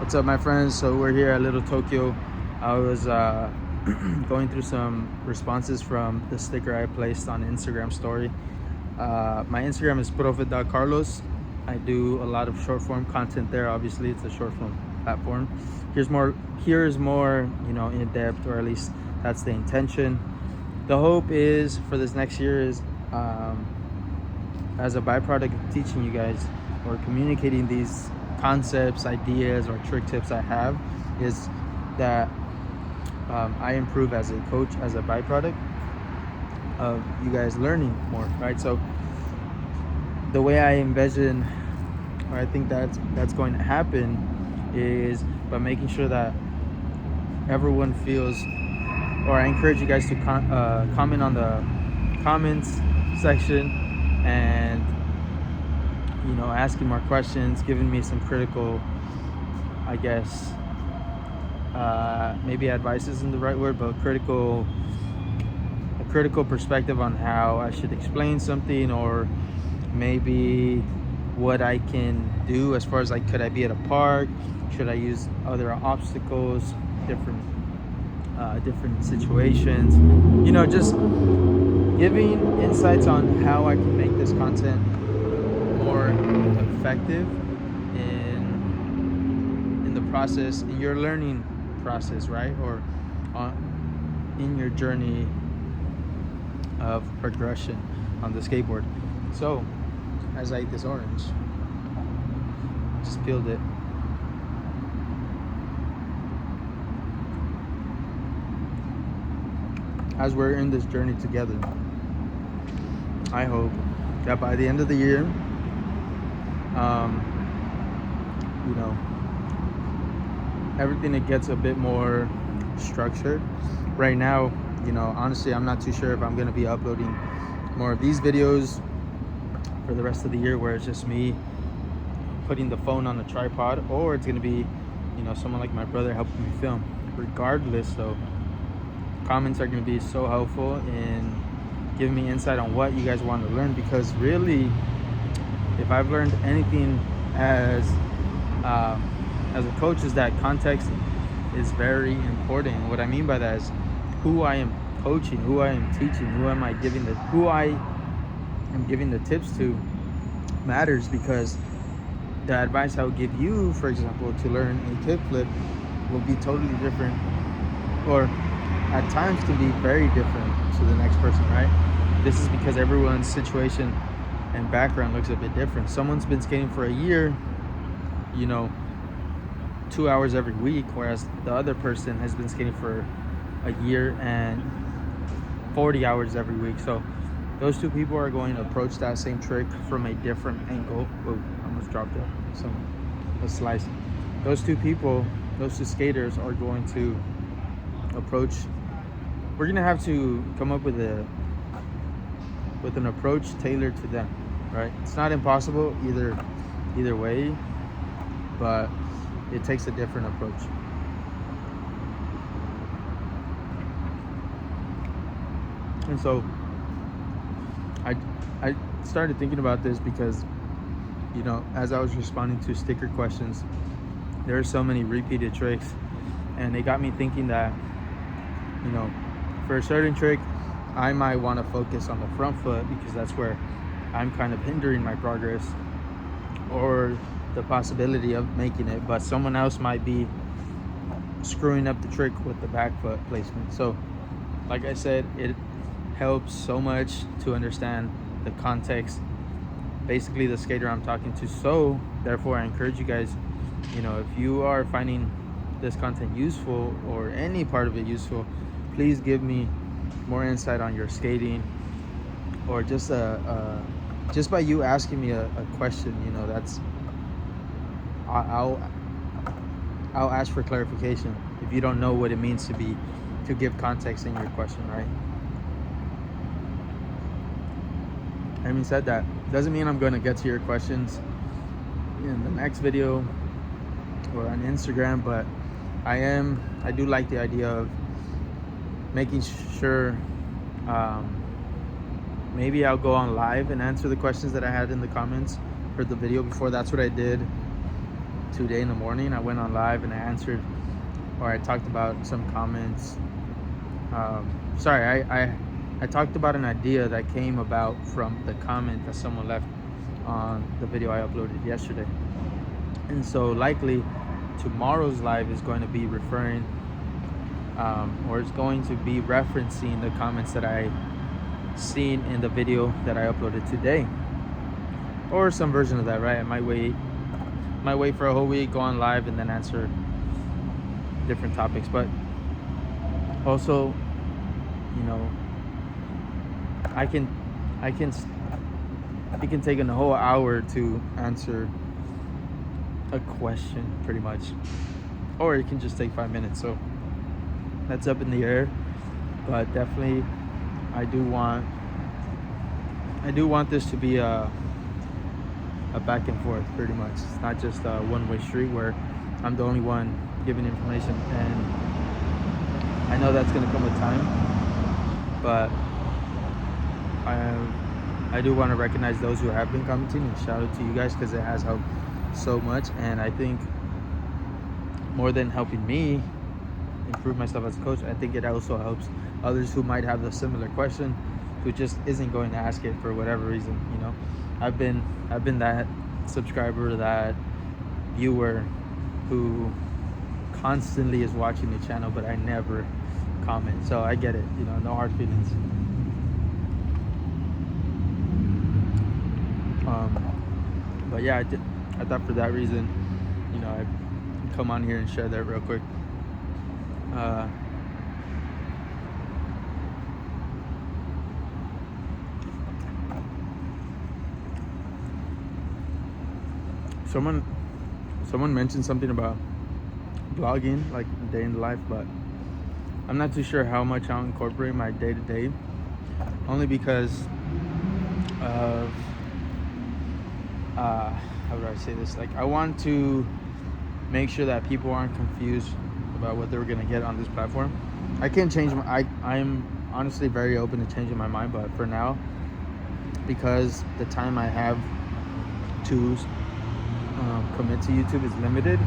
What's up, my friends? So we're here at Little Tokyo. I was going through some responses from the sticker I placed on Instagram story. My Instagram is profe.carlos. I do a lot of short form content there. Obviously, it's a short form platform. Here's more, in depth, or at least that's the intention. The hope is for this next year is as a byproduct of teaching you guys or communicating these concepts, ideas, or trick tips I have, is that I improve as a coach as a byproduct of you guys learning more, right? So the way I envision, or I think that's going to happen, is by making sure that everyone feels, or I encourage you guys to comment on the comments section and asking more questions, giving me some critical, I guess, maybe advice isn't the right word, but a critical perspective on how I should explain something, or maybe what I can do as far as like, could I be at a park? Should I use other obstacles, different situations? Just giving insights on how I can make this content more effective in the process, in your learning process, right? Or in your journey of progression on the skateboard. So as I eat this orange, just peeled it. As we're in this journey together, I hope that by the end of the year, everything it gets a bit more structured. Right now, honestly, I'm not too sure if I'm going to be uploading more of these videos for the rest of the year, where it's just me putting the phone on the tripod, or it's going to be, someone like my brother helping me film. Regardless, though, comments are going to be so helpful in giving me insight on what you guys want to learn, because really, if I've learned anything as a coach, is that context is very important. What I mean by that is who I am coaching, who I am teaching, who I am giving the tips to matters, because the advice I would give you, for example, to learn a kick flip will be totally different, or at times can be very different to the next person, right? This is because everyone's situation and background looks a bit different. Someone's been skating for a year, 2 hours every week, whereas the other person has been skating for a year and 40 hours every week. So those two people are going to approach that same trick from a different angle. Oh, I almost dropped a slice. Those two skaters are going to approach. We're gonna have to come up with an approach tailored to them, right? It's not impossible either way, but it takes a different approach. And so I started thinking about this because, as I was responding to sticker questions, there are so many repeated tricks, and it got me thinking that, for a certain trick, I might want to focus on the front foot because that's where I'm kind of hindering my progress, or the possibility of making it, but someone else might be screwing up the trick with the back foot placement. So like I said, it helps so much to understand the context, basically the skater I'm talking to. So therefore, I encourage you guys, if you are finding this content useful, or any part of it useful, please give me more insight on your skating, or just by you asking me a question, that's I'll ask for clarification if you don't know what it means to give context in your question, right? Having said that, doesn't mean I'm going to get to your questions in the next video or on Instagram, but I do like the idea of making sure maybe I'll go on live and answer the questions that I had in the comments for the video before. That's what I did today in the morning. I went on live and I answered, or I talked about some comments. I talked about an idea that came about from the comment that someone left on the video I uploaded yesterday. And so likely tomorrow's live is going to be referring, or it's going to be referencing the comments that I seen in the video that I uploaded today, or some version of that, right? I might wait for a whole week, go on live, and then answer different topics. But also, you know, it can take a whole hour to answer a question, pretty much, or it can just take 5 minutes. So that's up in the air, but definitely I do want this to be a back and forth, pretty much. It's not just a one-way street where I'm the only one giving information, and I know that's going to come with time, but I do want to recognize those who have been commenting, and shout out to you guys, because it has helped so much. And I think more than helping me improve myself as a coach, I think it also helps others who might have a similar question, who just isn't going to ask it for whatever reason. You know, I've been that subscriber, that viewer who constantly is watching the channel, but I never comment. So I get it, you know, no hard feelings. But yeah, I thought for that reason, you know, I'd come on here and share that real quick. Someone mentioned something about vlogging, like day in the life, but I'm not too sure how much I'll incorporate my day-to-day, only because of how do I say this? Like, I want to make sure that people aren't confused about what they're gonna get on this platform. I can change I'm honestly very open to changing my mind, but for now, because the time I have to commit to YouTube is limited,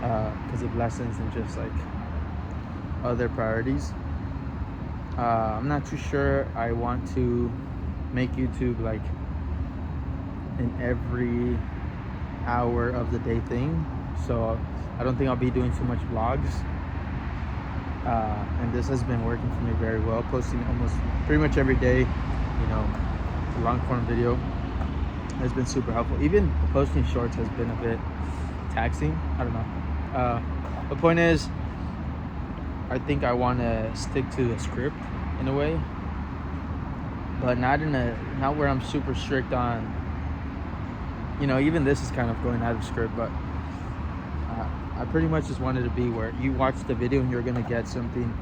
because of lessons and just like other priorities, I'm not too sure I want to make YouTube like an every hour of the day thing. So I don't think I'll be doing too much vlogs, and this has been working for me very well, posting almost pretty much every day. You know, a long form video has been super helpful. Even posting shorts has been a bit taxing. I don't know. The point is, I think I want to stick to a script in a way, but not where I'm super strict on, you know, even this is kind of going out of script, but I pretty much just wanted to be where you watch the video and you're going to get something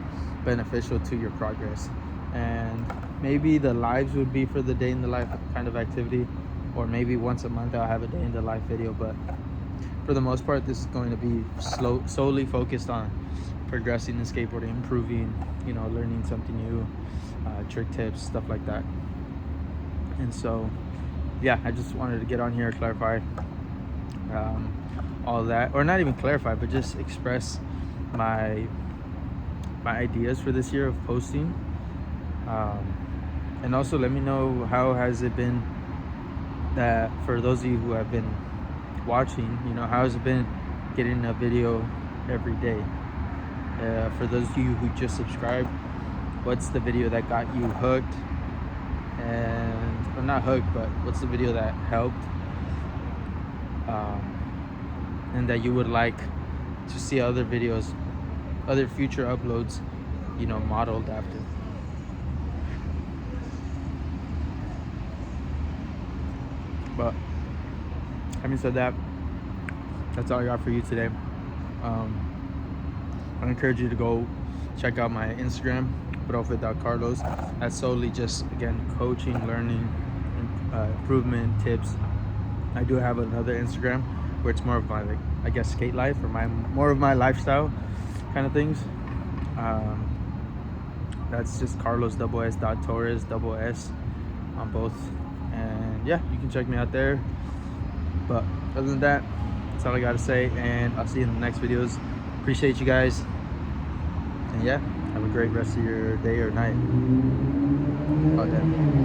beneficial to your progress. And maybe the lives would be for the day in the life kind of activity, or maybe once a month I'll have a day in the life video. But for the most part, this is going to be solely focused on progressing in skateboarding, improving, you know, learning something new, trick tips, stuff like that. And so yeah, I just wanted to get on here, clarify all that, or not even clarify, but just express my ideas for this year of posting, and also let me know how has it been, that for those of you who have been watching, you know, how has it been getting a video every day? For those of you who just subscribed, what's the video that got you hooked? Or not hooked, but what's the video that helped, and that you would like to see other videos, other future uploads, you know, modeled after? But having said that, that's all I got for you today. I encourage you to go check out my Instagram, profe.carlos. That's solely just, again, coaching, learning, improvement, tips. I do have another Instagram where it's more of my, like, I guess, skate life, or more of my lifestyle kind of things. That's just carlos.torres on both. And yeah, you can check me out there. But other than that, That's all I gotta say, and I'll see you in the next videos. Appreciate you guys, and yeah, have a great rest of your day or night. Okay.